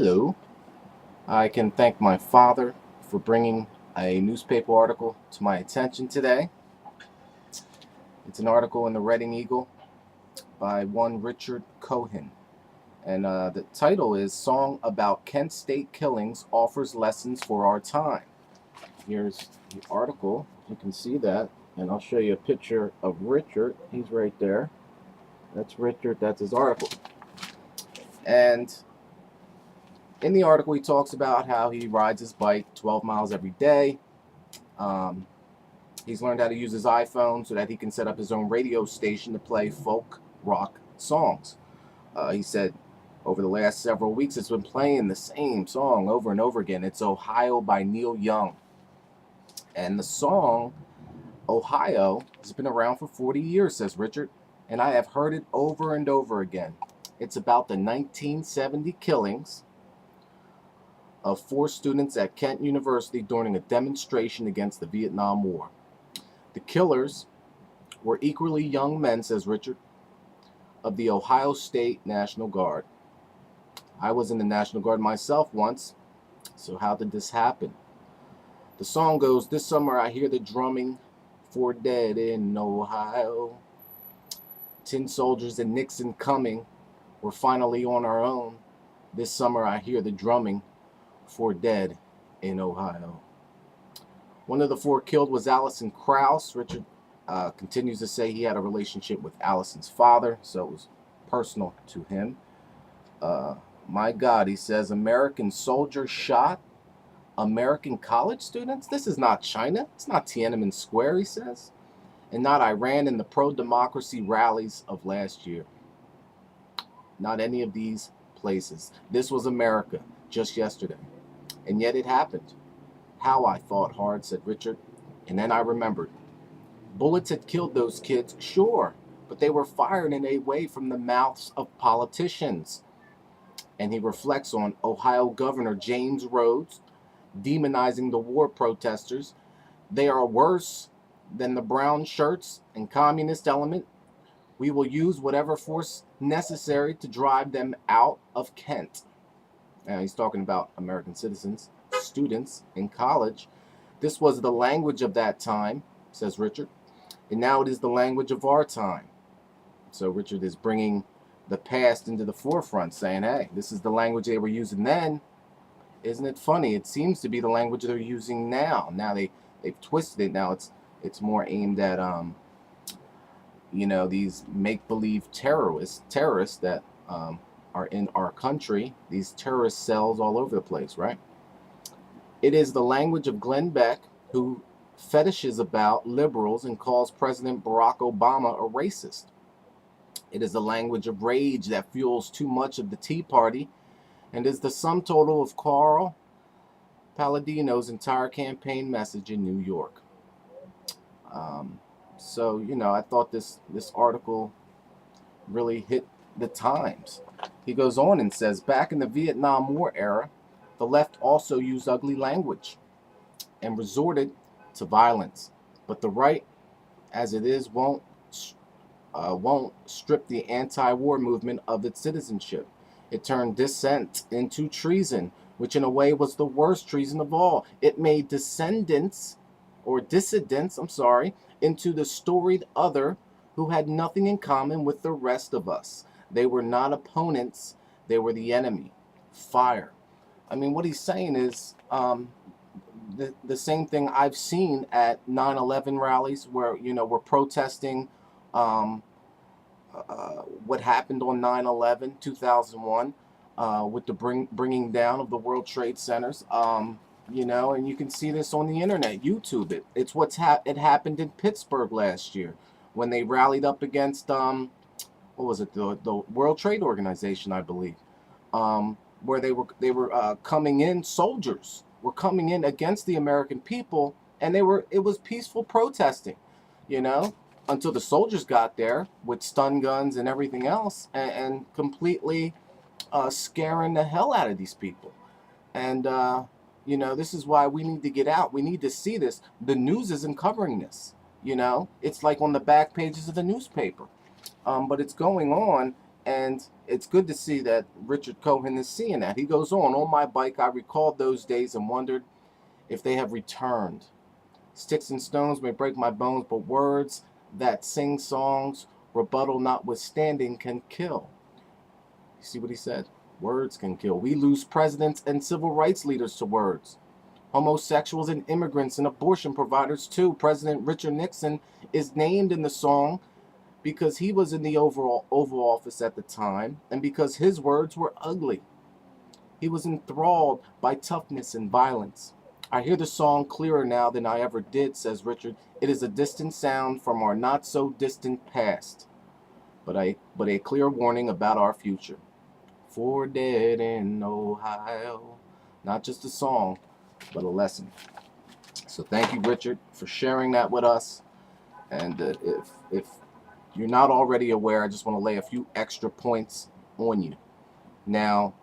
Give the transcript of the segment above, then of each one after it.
Hello. I can thank my father for bringing a newspaper article to my attention today. It's an article in the Reading Eagle by one Richard Cohen. And the title is Song About Kent State Killings Offers Lessons for Our Time. Here's the article. You can see that. And I'll show you a picture of Richard. He's right there. That's Richard. That's his article. And in the article, he talks about how he rides his bike 12 miles every day. He's learned how to use his iPhone so that he can set up his own radio station to play folk rock songs. He said over the last several weeks it's been playing the same song over and over again. It's Ohio by Neil Young. And the song Ohio has been around for 40 years, says Richard, and I have heard it over and over again. It's about the 1970 killings of 4 students at Kent University during a demonstration against the Vietnam War. The killers were equally young men, says Richard, of the Ohio State National Guard. I was in the National Guard myself once, so how did this happen? The song goes, this summer I hear the drumming for dead in Ohio. 10 soldiers and Nixon coming, we're finally on our own. This summer I hear the drumming for dead in Ohio. One of the 4 killed was Allison Krause. Richard continues to say he had a relationship with Allison's father, so it was personal to him. My God, he says, American soldiers shot American college students? This is not China. It's not Tiananmen Square, he says, and not Iran in the pro-democracy rallies of last year. Not any of these places. This was America just yesterday, and yet it happened. How I thought hard, said Richard, and then I remembered. Bullets had killed those kids, sure, but they were fired in a way from the mouths of politicians. And he reflects on Ohio Governor James Rhodes demonizing the war protesters. They are worse than the brown shirts and communist element. We will use whatever force necessary to drive them out of Kent. Now he's talking about American citizens, students in college. This was the language of that time, says Richard, and now it is the language of our time. So Richard is bringing the past into the forefront, saying, hey, this is the language they were using then. Isn't it funny? It seems to be the language they're using now. Now they've twisted it. Now it's more aimed at these make-believe terrorists that are in our country, these terrorist cells all over the place, right? It is the language of Glenn Beck, who fetishes about liberals and calls President Barack Obama a racist. It is the language of rage that fuels too much of the Tea Party and is the sum total of Carl Palladino's entire campaign message in New York. So, I thought this article really hit the times. He goes on and says, back in the Vietnam War era, the left also used ugly language and resorted to violence. But the right, as it is, won't strip the anti-war movement of its citizenship. It turned dissent into treason, which in a way was the worst treason of all. It made dissidents, into the storied other who had nothing in common with the rest of us. They were not opponents, they were the enemy. Fire. I mean, what he's saying is the same thing I've seen at 9/11 rallies where, we're protesting what happened on 9/11, 2001, with the bringing down of the World Trade Centers. And you can see this on the internet, YouTube it. It's it happened in Pittsburgh last year when they rallied up against what was it, the World Trade Organization, I believe, where they were coming in. Soldiers were coming in against the American people, and it was peaceful protesting, until the soldiers got there with stun guns and everything else, and completely scaring the hell out of these people. And this is why we need to get out. We need to see this. The news isn't covering this. It's like on the back pages of the newspaper, but it's going on And it's good to see that Richard Cohen is seeing that. He goes on my bike, I recalled those days and wondered if they have returned. Sticks and stones may break my bones, but words that sing songs, rebuttal notwithstanding, can kill. You see what he said? Words can kill. We lose presidents and civil rights leaders to words. Homosexuals and immigrants and abortion providers too. President Richard Nixon is named in the song because he was in the Oval Office at the time and because his words were ugly. He was enthralled by toughness and violence. I hear the song clearer now than I ever did, says Richard. It is a distant sound from our not so distant past, but a clear warning about our future. 4 dead in Ohio. Not just a song, but a lesson. So thank you, Richard, for sharing that with us. And if you're not already aware, I just want to lay a few extra points on you. Now,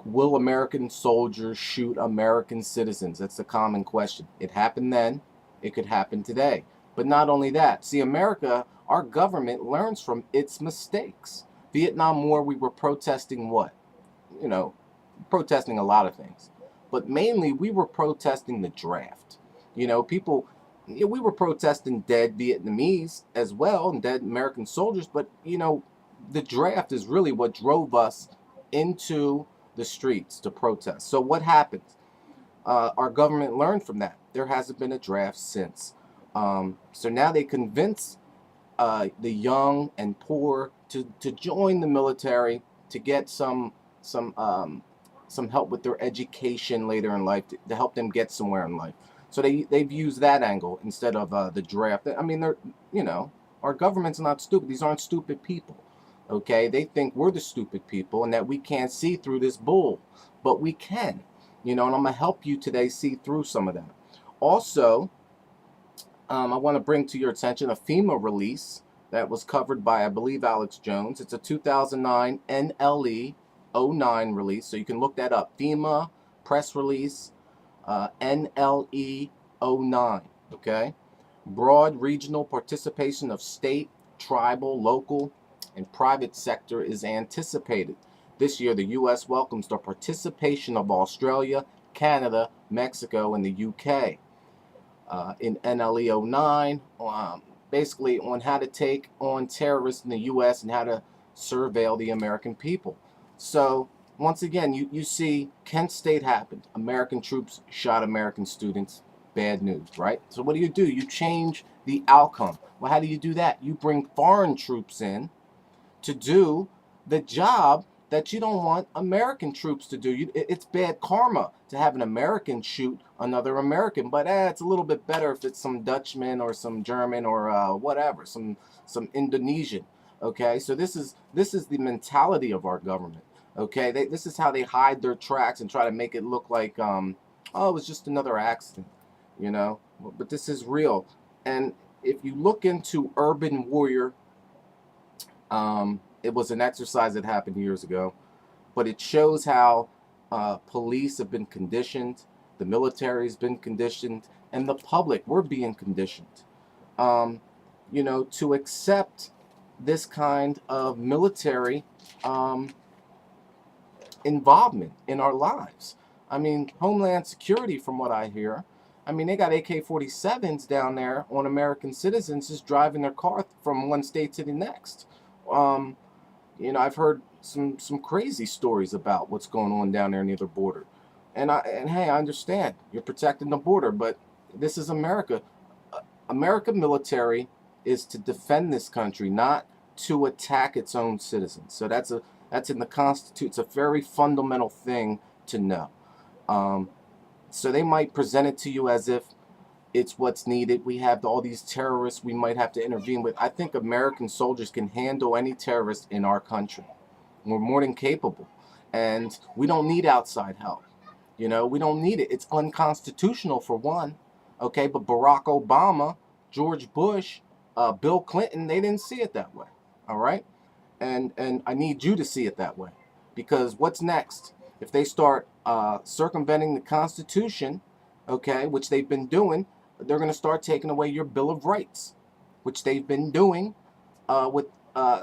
will American soldiers shoot American citizens? That's the common question. It happened then. It could happen today. But not only that. See, America, our government learns from its mistakes. Vietnam War, we were protesting what? Protesting a lot of things. But mainly, we were protesting the draft. We were protesting dead Vietnamese as well and dead American soldiers. But, the draft is really what drove us into the streets to protest. So what happens? Our government learned from that. There hasn't been a draft since. So now they convince the young and poor to join the military to get some help with their education later in life to help them get somewhere in life. So they've used that angle instead of the draft. I mean, our government's not stupid. These aren't stupid people. Okay, they think we're the stupid people and that we can't see through this bull, but we can. And I'm gonna help you today see through some of that. Also, I want to bring to your attention a FEMA release that was covered by, I believe, Alex Jones. It's a 2009 NLE 09 release, so you can look that up. FEMA press release, NLE 09. Okay, broad regional participation of state, tribal, local, and private sector is anticipated. This year, the U.S. welcomes the participation of Australia, Canada, Mexico, and the U.K. In NLE 09, basically on how to take on terrorists in the U.S. and how to surveil the American people. So, once again, you see Kent State happened. American troops shot American students. Bad news, right? So what do? You change the outcome. Well, how do you do that? You bring foreign troops in to do the job that you don't want American troops to do. It's bad karma to have an American shoot another American, but it's a little bit better if it's some Dutchman or some German or whatever, some Indonesian. Okay, so this is the mentality of our government. Okay, this is how they hide their tracks and try to make it look like it was just another accident, But this is real. And if you look into Urban Warrior, it was an exercise that happened years ago, but it shows how police have been conditioned, the military has been conditioned, and the public, we're being conditioned, to accept this kind of military involvement in our lives. I mean, Homeland Security, from what I hear, they got AK-47s down there on American citizens just driving their car from one state to the next. I've heard some crazy stories about what's going on down there near the border. And hey, I understand you're protecting the border, but this is America. American military is to defend this country, not to attack its own citizens. So that's in the Constitution. It's a very fundamental thing to know. So they might present it to you as if it's what's needed. We have all these terrorists we might have to intervene with. I think American soldiers can handle any terrorist in our country. We're more than capable. And we don't need outside help. We don't need it. It's unconstitutional for one. Okay, but Barack Obama, George Bush, Bill Clinton, they didn't see it that way. All right? And I need you to see it that way. Because what's next? If they start circumventing the Constitution, okay, which they've been doing, they're going to start taking away your Bill of Rights, which they've been doing with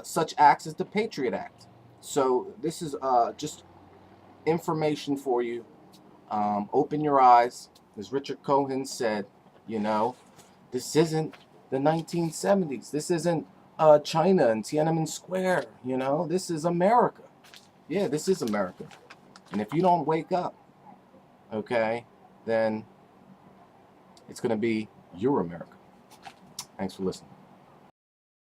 such acts as the Patriot Act. So this is just information for you. Open your eyes. As Richard Cohen said, you know, this isn't the 1970s. This isn't China and Tiananmen Square. You know, this is America. Yeah, this is America. And if you don't wake up, okay, then it's going to be your America. Thanks for listening.